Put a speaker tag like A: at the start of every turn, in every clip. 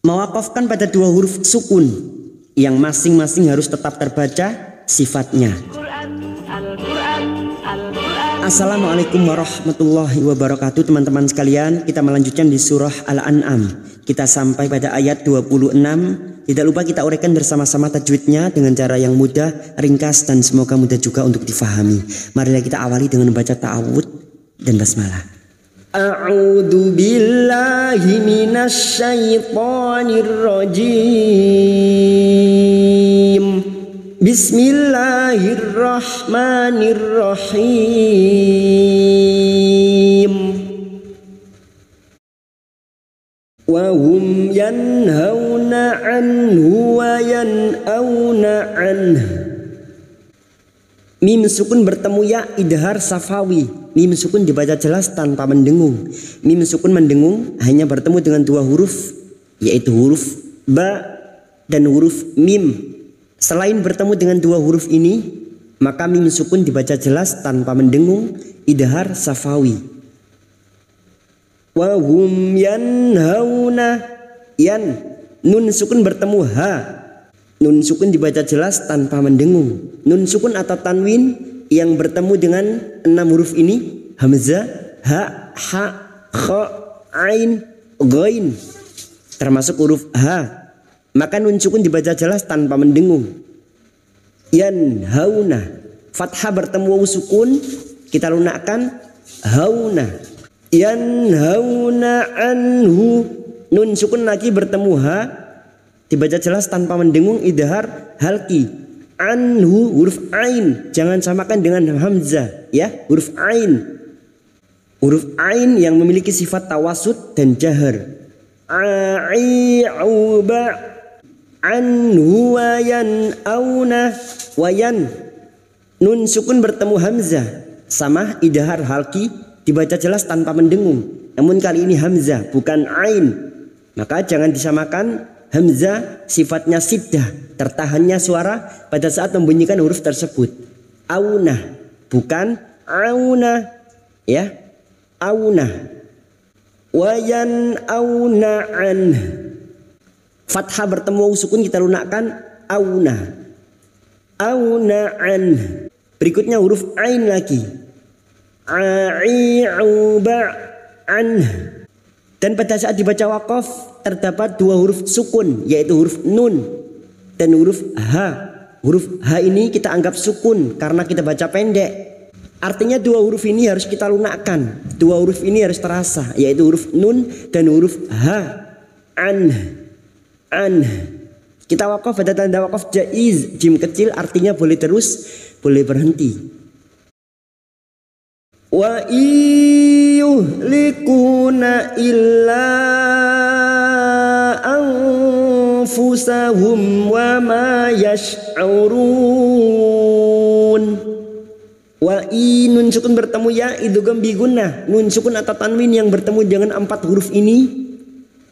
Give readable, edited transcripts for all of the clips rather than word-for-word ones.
A: Mewakafkan pada dua huruf sukun yang masing-masing harus tetap terbaca sifatnya. Assalamualaikum warahmatullahi wabarakatuh. Teman-teman sekalian, kita melanjutkan di surah Al-An'am. Kita sampai pada ayat 26. Tidak lupa kita uraikan bersama-sama tajwidnya dengan cara yang mudah, ringkas, dan semoga mudah juga untuk difahami. Marilah kita awali dengan membaca ta'awud dan basmalah. A'udzu billahi minasy syaithanir rajim. Bismillahirrahmanirrahim. Wa hum yanhauna anhu wa yan'auna anhu. Mim sukun bertemu ya idhar safawi. Mim sukun dibaca jelas tanpa mendengung. Mim sukun mendengung hanya bertemu dengan dua huruf, yaitu huruf ba dan huruf mim. Selain bertemu dengan dua huruf ini, maka mim sukun dibaca jelas tanpa mendengung, idhar safawi. Wa hum yanhauna, yan nun sukun bertemu ha. Nun sukun dibaca jelas tanpa mendengung. Nun sukun atau tanwin yang bertemu dengan 6 huruf ini, hamzah, ha, ha, kha, ain, ghain, termasuk huruf ha. Maka nun sukun dibaca jelas tanpa mendengung. Yanhauna, fathah bertemu waw sukun, kita lunakkan hauna. Yanhauna anhu, nun sukun lagi bertemu ha, dibaca jelas tanpa mendengung, idhar halki. Anhu huruf ain, jangan samakan dengan hamzah ya, huruf ain. Huruf ain yang memiliki sifat tawasud dan jahar. Ai'uba anhu wa yan'auna wayan. Nun sukun bertemu hamzah sama idhar halki, dibaca jelas tanpa mendengung. Namun kali ini hamzah bukan ain, maka jangan disamakan. Hamzah sifatnya siddah, tertahannya suara pada saat membunyikan huruf tersebut. Auna bukan auna ya, auna. Wayan auna an, fathah bertemu waw sukun kita lunakkan auna. Auna an. Berikutnya huruf ain lagi. Ai'uba an. Dan pada saat dibaca waqaf terdapat dua huruf sukun, yaitu huruf nun dan huruf ha. Huruf ha ini kita anggap sukun karena kita baca pendek. Artinya dua huruf ini harus kita lunakkan. Dua huruf ini harus terasa, yaitu huruf nun dan huruf ha. An. An. Kita waqaf pada tanda waqaf jaiz, jim kecil, artinya boleh terus, boleh berhenti. Wa yuhlikuna illa anfusahum wa ma yash'urun. Wa nun sukun bertemu ya idgham bi gunnah. Nun sukun atau tanwin yang bertemu dengan 4 huruf ini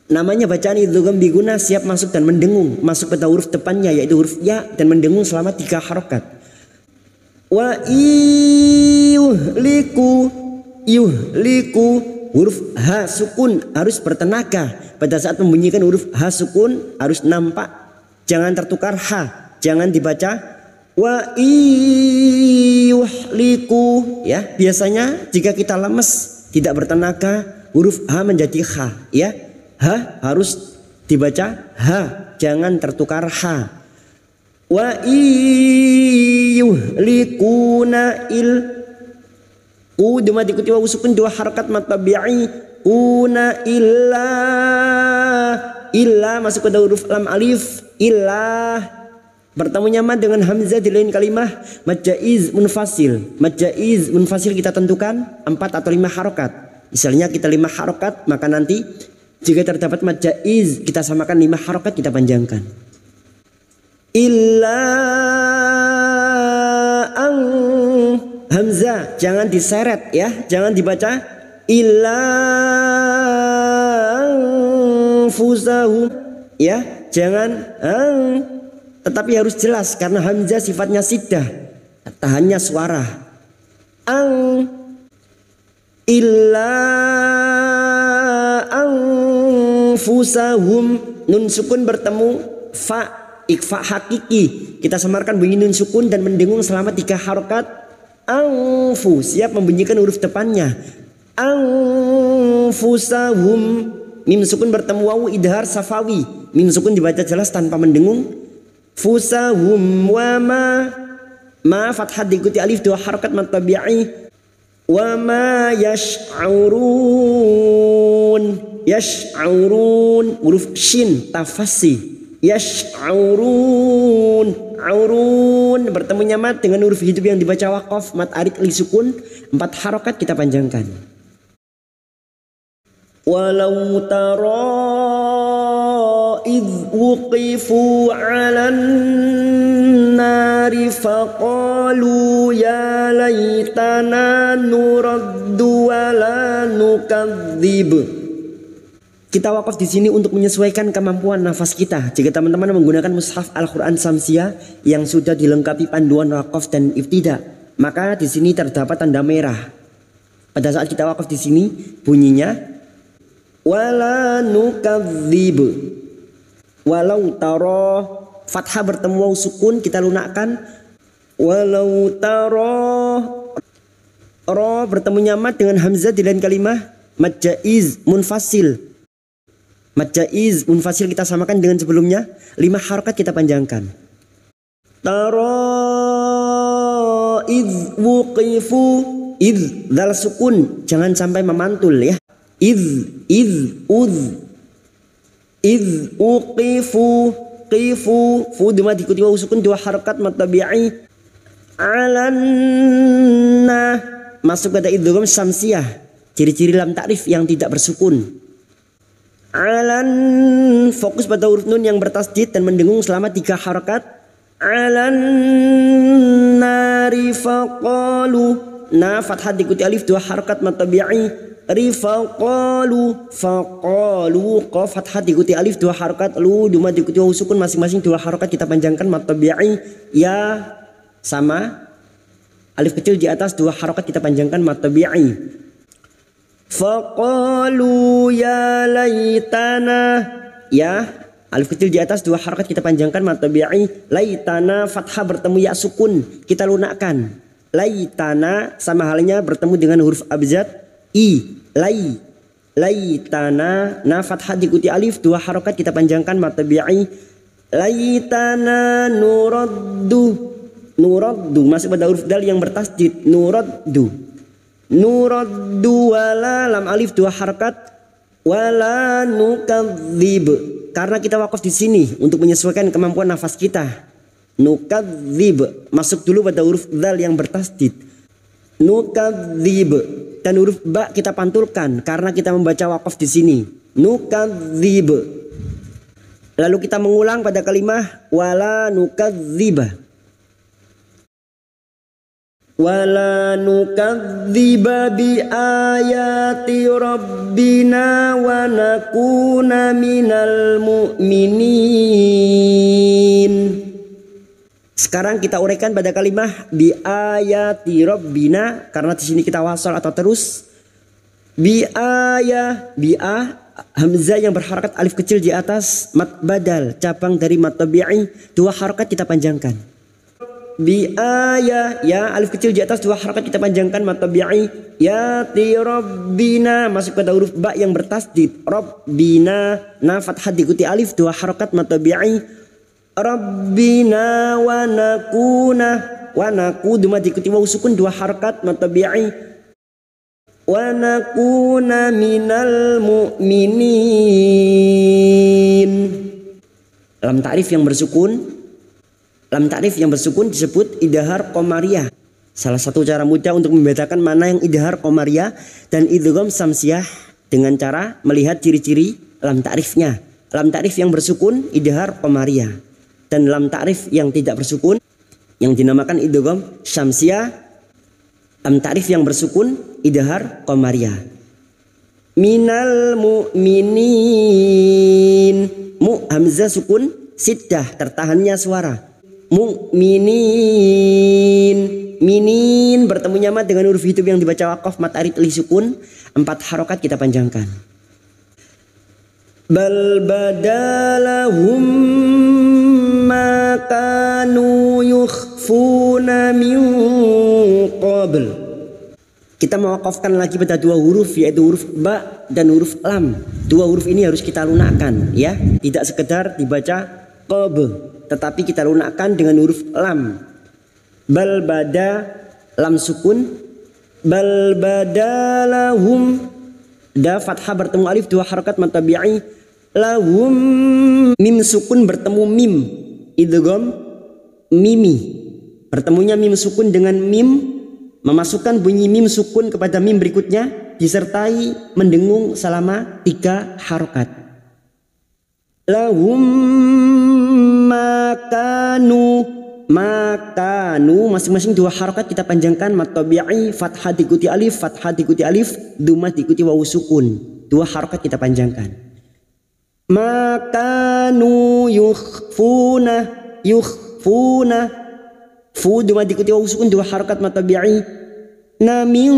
A: namanya bacaan idgham bi gunnah, siap masuk dan mendengung, masuk pada huruf depannya yaitu huruf ya dan mendengung selama 3 harokat. Wa yuhliku huruf ha sukun harus bertenaga. Pada saat membunyikan huruf ha sukun harus nampak, jangan tertukar ha, jangan dibaca wa yuhliku ya. Biasanya jika kita lemes tidak bertenaga, huruf ha menjadi ha ya. Ha harus dibaca ha, jangan tertukar ha. Wa yuhlikuna il duma diikuti waw sukun 2 harakat matabi'i. Una illa masuk pada huruf lam alif. Illa bertemunya mad dengan hamzah di lain kalimah. Mad jaiz munfasil. Mad jaiz munfasil kita tentukan 4 atau 5 harakat. Misalnya kita 5 harakat, maka nanti jika terdapat mad jaiz kita samakan 5 harakat, kita panjangkan. Illa ang, hamzah jangan diseret ya, jangan dibaca illa anfusahum ya, jangan tetapi harus jelas karena hamzah sifatnya siddah, tahannya suara. Ang illa anfusahum, nun sukun bertemu fa, ikfa hakiki, kita samarkan bunyi nun sukun dan mendengung selama 3 harokat. Anfu, siap membunyikan huruf depannya. Anfusahum, mim sukun bertemu wawu idhar safawi, mim sukun dibaca jelas tanpa mendengung. Fusahum wa ma fathah diikuti alif 2 harokat mad tabi'i. Wa ma yash'urun, yash'urun huruf shin tafassi. Yash'urun, aurun bertemunya mat dengan huruf hidup yang dibaca waqaf mat arid li sukun 4 harokat kita panjangkan. Walau tara idh wuqifu 'alan nari faqalu ya laitana nuraddu wa la nukadzib. Kita wakaf di sini untuk menyesuaikan kemampuan nafas kita. Jika teman-teman menggunakan mushaf Al-Quran Samsiah yang sudah dilengkapi panduan wakaf dan ibtida, maka di sini terdapat tanda merah. Pada saat kita wakaf di sini bunyinya wala nukadzib. Walau taro, fathah bertemu waw sukun kita lunakkan. Walau taro, ro bertemunya mat dengan hamzah di lain kalimah mad jaiz munfasil. Mad jaiz munfasil kita samakan dengan sebelumnya, 5 harokat kita panjangkan. Tara idh wuqifu, idh dal sukun jangan sampai memantul ya. Idh uqifu, qifu, fu dima diikuti wawu sukun 2 harokat mad tabi'i. Alanna masuk pada idgham syamsiyah, ciri-ciri lam ta'rif yang tidak bersukun. Alan fokus pada huruf nun yang bertasdid dan mendengung selama 3 harokat. Alan nari faqalu, na fathah diikuti alif 2 harokat mad tabi'i. Rifaqalu, faqalu, qaf fathah diikuti alif 2 harokat. Lu duma diikuti wawu sukun masing-masing 2 harokat kita panjangkan mad tabi'i. Ya sama alif kecil di atas 2 harokat kita panjangkan mad tabi'i. Faqalu ya laitana, ya alif kecil di atas 2 harokat kita panjangkan mad tabi'i. Laitana fathah bertemu ya sukun kita lunakkan. Laitana sama halnya bertemu dengan huruf abjad i, laitana, na fathah diikuti alif 2 harokat kita panjangkan mad tabi'i. Laitana nuraddu, nuraddu masuk pada huruf dal yang bertasdid. Nuraddu wala lam alif 2 harokat wala nukadzib, karena kita wakaf di sini untuk menyesuaikan kemampuan nafas kita. Nukadzib masuk dulu pada huruf dal yang bertasdid. Nukadzib, dan huruf ba kita pantulkan karena kita membaca wakaf di sini. Nukadzib. Lalu kita mengulang pada kalimah wala nukadzib. Wala nukadziba bi ayati rabbina wa nakuna minal mu'minin. Sekarang kita uraikan pada kalimah bi ayati rabbina karena di sini kita wasal atau terus. Bi aya, bi a hamzah yang berharakat alif kecil di atas mad badal cabang dari mad tabi'i 2 harokat kita panjangkan. Bi ayah, ya alif kecil di atas 2 harokat kita panjangkan mad tabi'i. Ya ti rabbina masuk pada huruf ba yang bertasdid. Rabbina, na fathah diikuti alif 2 harokat mad tabi'i. Rabbina wa nakuna, wa naku duma diikuti wawu sukun 2 harokat mad tabi'i. Wa nakuna minal mu'minin. Lam ta'rif yang bersukun, lam ta'rif yang bersukun disebut idhar qamariyah. Salah satu cara mudah untuk membedakan mana yang idhar qamariyah dan idgham samsiah dengan cara melihat ciri-ciri lam ta'rifnya. Lam ta'rif yang bersukun idhar qamariyah, dan lam ta'rif yang tidak bersukun yang dinamakan idgham samsiah. Lam ta'rif yang bersukun idhar qamariyah. Minal mu'minin, mu hamzah sukun siddah tertahannya suara. Mu'minin, minin bertemunya mat dengan huruf hidup yang dibaca waqaf mat arid li sukun 4 harokat kita panjangkan. bal badalahum ma kanu yukhfuna min qabl. Kita mewakafkan lagi pada dua huruf, yaitu huruf ba dan huruf lam. Dua huruf ini harus kita lunakkan, ya. Tidak sekedar dibaca qab, tetapi kita lunakkan dengan huruf lam. Bal bada lam sukun, bal badalahum da fathah bertemu alif dua harakat mad tabi'i, lahum mim sukun bertemu mim idgham mimi. Bertemunya mim sukun dengan mim memasukkan bunyi mim sukun kepada mim berikutnya disertai mendengung selama 3 harokat. Lahum makanu masing-masing 2 harokat kita panjangkan mad tabi'i, fathah diikuti alif, dhammah diikuti wawu sukun. 2 harokat kita panjangkan. Makanu yukhfuna fu dhammah diikuti wawu sukun 2 harokat mad tabi'i. Namin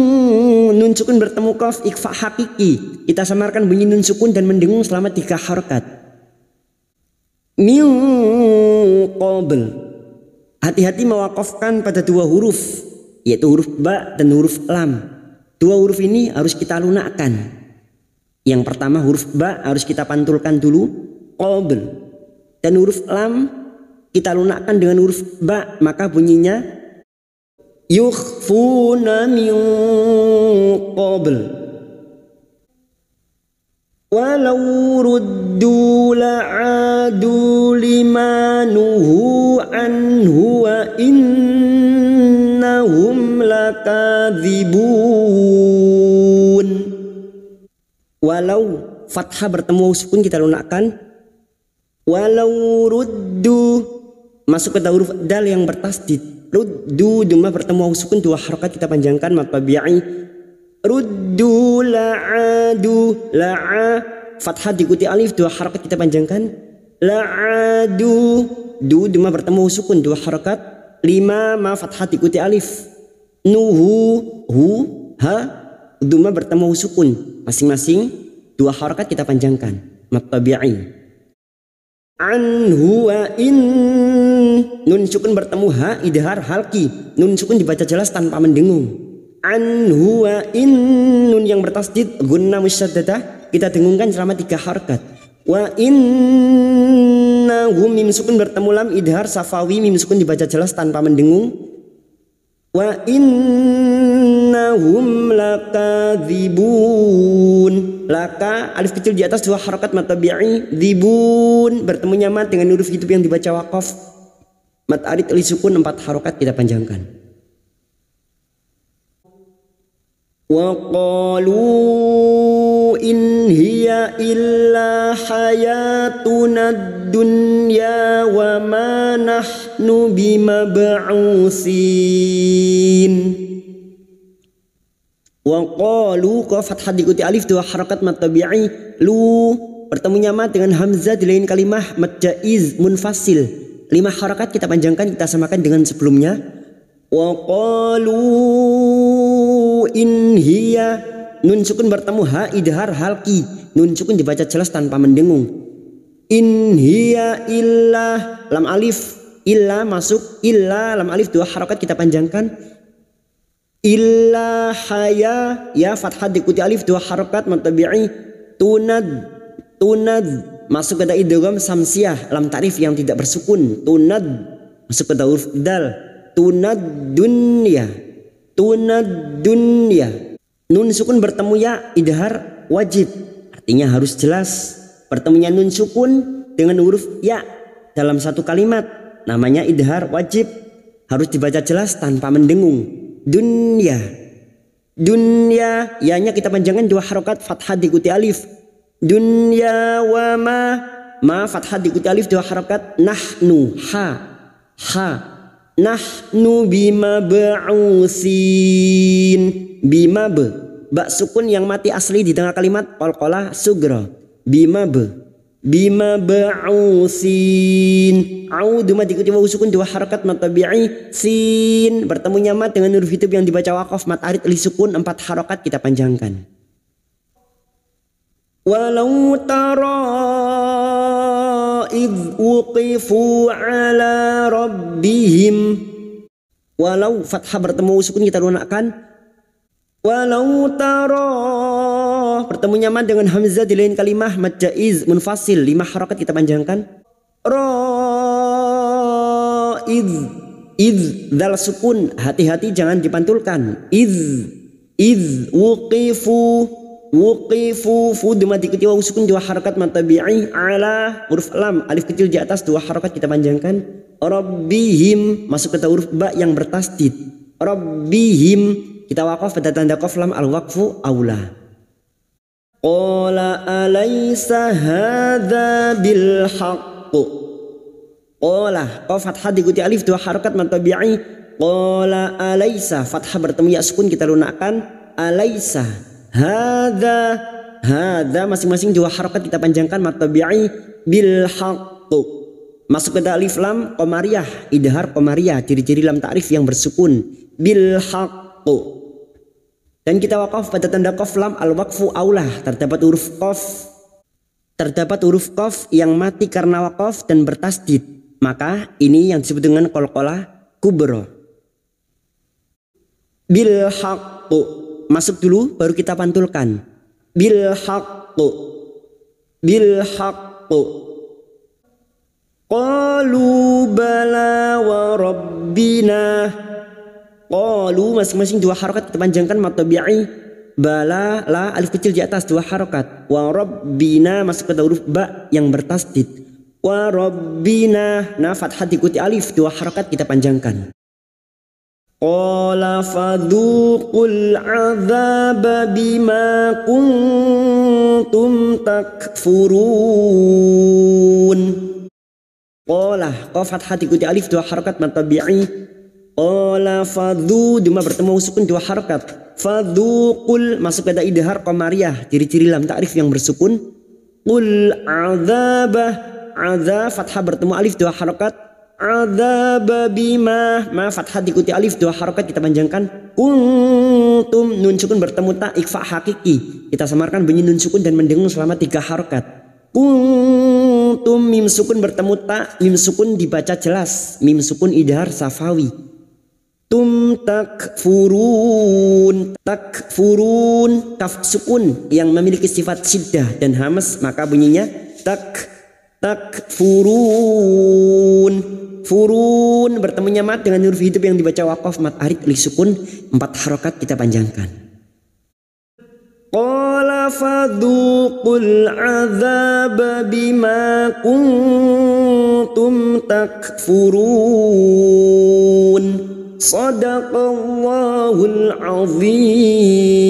A: nun sukun bertemu qaf ikhfa hakiki. Kita samarkan bunyi nun sukun dan mendengung selama 3 harokat. Min qabl. Hati-hati mewakafkan pada 2 huruf, yaitu huruf ba dan huruf lam. 2 huruf ini harus kita lunakkan. Yang pertama huruf ba harus kita pantulkan dulu, qabl. Dan huruf lam kita lunakkan dengan huruf ba, maka bunyinya yukhfuna min qabl. Walau ruddu la'adu limanuhu anhu wa innahum lakadzibun. Walau fathah bertemu sukun kita lunakkan. Walau ruddu masuk ke huruf dal yang bertasdid. Ruddu dhammah bertemu sukun 2 harokat kita panjangkan mad tabi'i. Ruddu la'adu la'a fathah diikuti alif 2 harokat kita panjangkan. La'adu du dhammah bertemu sukun 2 harokat. 5 ma fathah diikuti alif. Nuhu hu ha dhammah bertemu sukun masing-masing 2 harokat kita panjangkan mad tabi'i. Anhu wa in nun sukun bertemu ha idhar halki. Nun sukun dibaca jelas tanpa mendengung. Anhu wa in nun yang bertasdid gunnah musyaddadah kita dengungkan selama 3 harakat. Wa innahum mim sukun bertemu lam idhar safawi, mim sukun dibaca jelas tanpa mendengung. Wa innahum lakadzibun. Laka alif kecil di atas 2 harakat mad tabi'i, dzibun bertemunya mad dengan huruf hidup yang dibaca waqaf. Mad arid li sukun 4 harakat kita panjangkan. Wa qalu in hiya illa hayatuna dunya wa ma nahnu bimab'usin. Wa qalu qaf fathah diikuti alif 2 harakat mad tabi'i. Lu bertemunya mad dengan hamzah di lain kalimah mad jaiz munfasil. 5 harakat kita panjangkan, kita samakan dengan sebelumnya. Wa qalu in hiya nun sukun bertemu ha idhar halki. Nun sukun dibaca jelas tanpa mendengung. In hiya illa lam alif illa masuk illa lam alif 2 harakat kita panjangkan. Illa haya ya fathah diikuti alif 2 harakat mad tabi'i. Tunad masuk ke idgham samsiah lam ta'rif yang tidak bersukun. Tunad masuk ke huruf dal. Tunad dunya. Nun sukun bertemu ya idhar wajib, artinya harus jelas. Bertemunya nun sukun dengan huruf ya dalam satu kalimat namanya idhar wajib, harus dibaca jelas tanpa mendengung. Dunya ya-nya kita panjangkan 2 harakat fathah diikuti alif. Dunya wa ma fathah diikuti alif 2 harakat. Nahnu ha nahnu bimab'usin. Bimab ba sukun yang mati asli di tengah kalimat qalqalah sugra. Bimab'usin. Au dhammah diikuti wawu sukun 2 harakat mad tabi'i. Sin bertemunya mad dengan huruf hidup yang dibaca waqaf mad arid li sukun 4 harakat kita panjangkan. Walau tara idh wuqifu ala rabbihim. Walau fathah bertemu sukun kita lunakkan. Walau tara bertemunya mad dengan hamzah di lain kalimah mad jaiz munfasil 5 harakat kita panjangkan. Ra idh dal sukun, hati-hati jangan dipantulkan. Idh wuqifu fu dima dikuti waw sukun 2 harakat mad tabi'i ala huruf lam alif kecil di atas 2 harakat kita panjangkan. Rabbihim masuk ke huruf ba yang bertasdid. Rabbihim kita waqaf pada tanda qaf lam al waqfu aula. Qala alaysa hadza bil haqq. Qala qaf fathah diikuti alif 2 harakat mad tabi'i. Qala alaysa fathah bertemu ya sukun kita lunakkan. Alaysa hadza masing-masing 2 harakat kita panjangkan mad tabi'i bil haqq. Masuk ke alif lam qamariyah idhar qamariyah ciri-ciri lam ta'rif yang bersukun bil haqq. Dan kita waqaf pada tanda qaf lam al waqfu aulah terdapat huruf qaf yang mati karena waqaf dan bertasdid, maka ini yang disebut dengan qalqalah kubra. Bil haqq masuk dulu baru kita pantulkan. Bil haqq qalu bala wa rabbina. Qalu masing-masing 2 harakat kita panjangkan mad tabi'i. Bala la alif kecil di atas 2 harakat. Wa rabbina masuk ke huruf ba yang bertasdid. Wa rabbina na fathah diikuti alif 2 harakat kita panjangkan. Qala fadhuqul adzaba bima kuntum takfurun. Qala qaf fathah diikuti alif 2 harakat mad tabi'i. Qala fadhu duma bertemu sukun 2 harakat. Fadhuqul masuk pada idhar qamariyah ciri-ciri lam ta'rif yang bersukun. Qul adzaba adza fathah bertemu alif 2 harakat. Adzaba bima ma fathah diikuti alif 2 harakat kita panjangkan. Kuntum nun sukun bertemu ta ikhfa hakiki kita samarkan bunyi nun sukun dan mendengung selama 3 harakat. Kuntum mim sukun bertemu ta mim sukun dibaca jelas mim sukun idhar safawi. Tum takfurun kaf sukun yang memiliki sifat syiddah dan hamas maka bunyinya furun bertemunya mat dengan huruf hidup yang dibaca waqaf mat arid li sukun 4 harakat kita panjangkan. Qala fadhuqul adzaba bima kuntum takfurun. Sadaqallahul azim.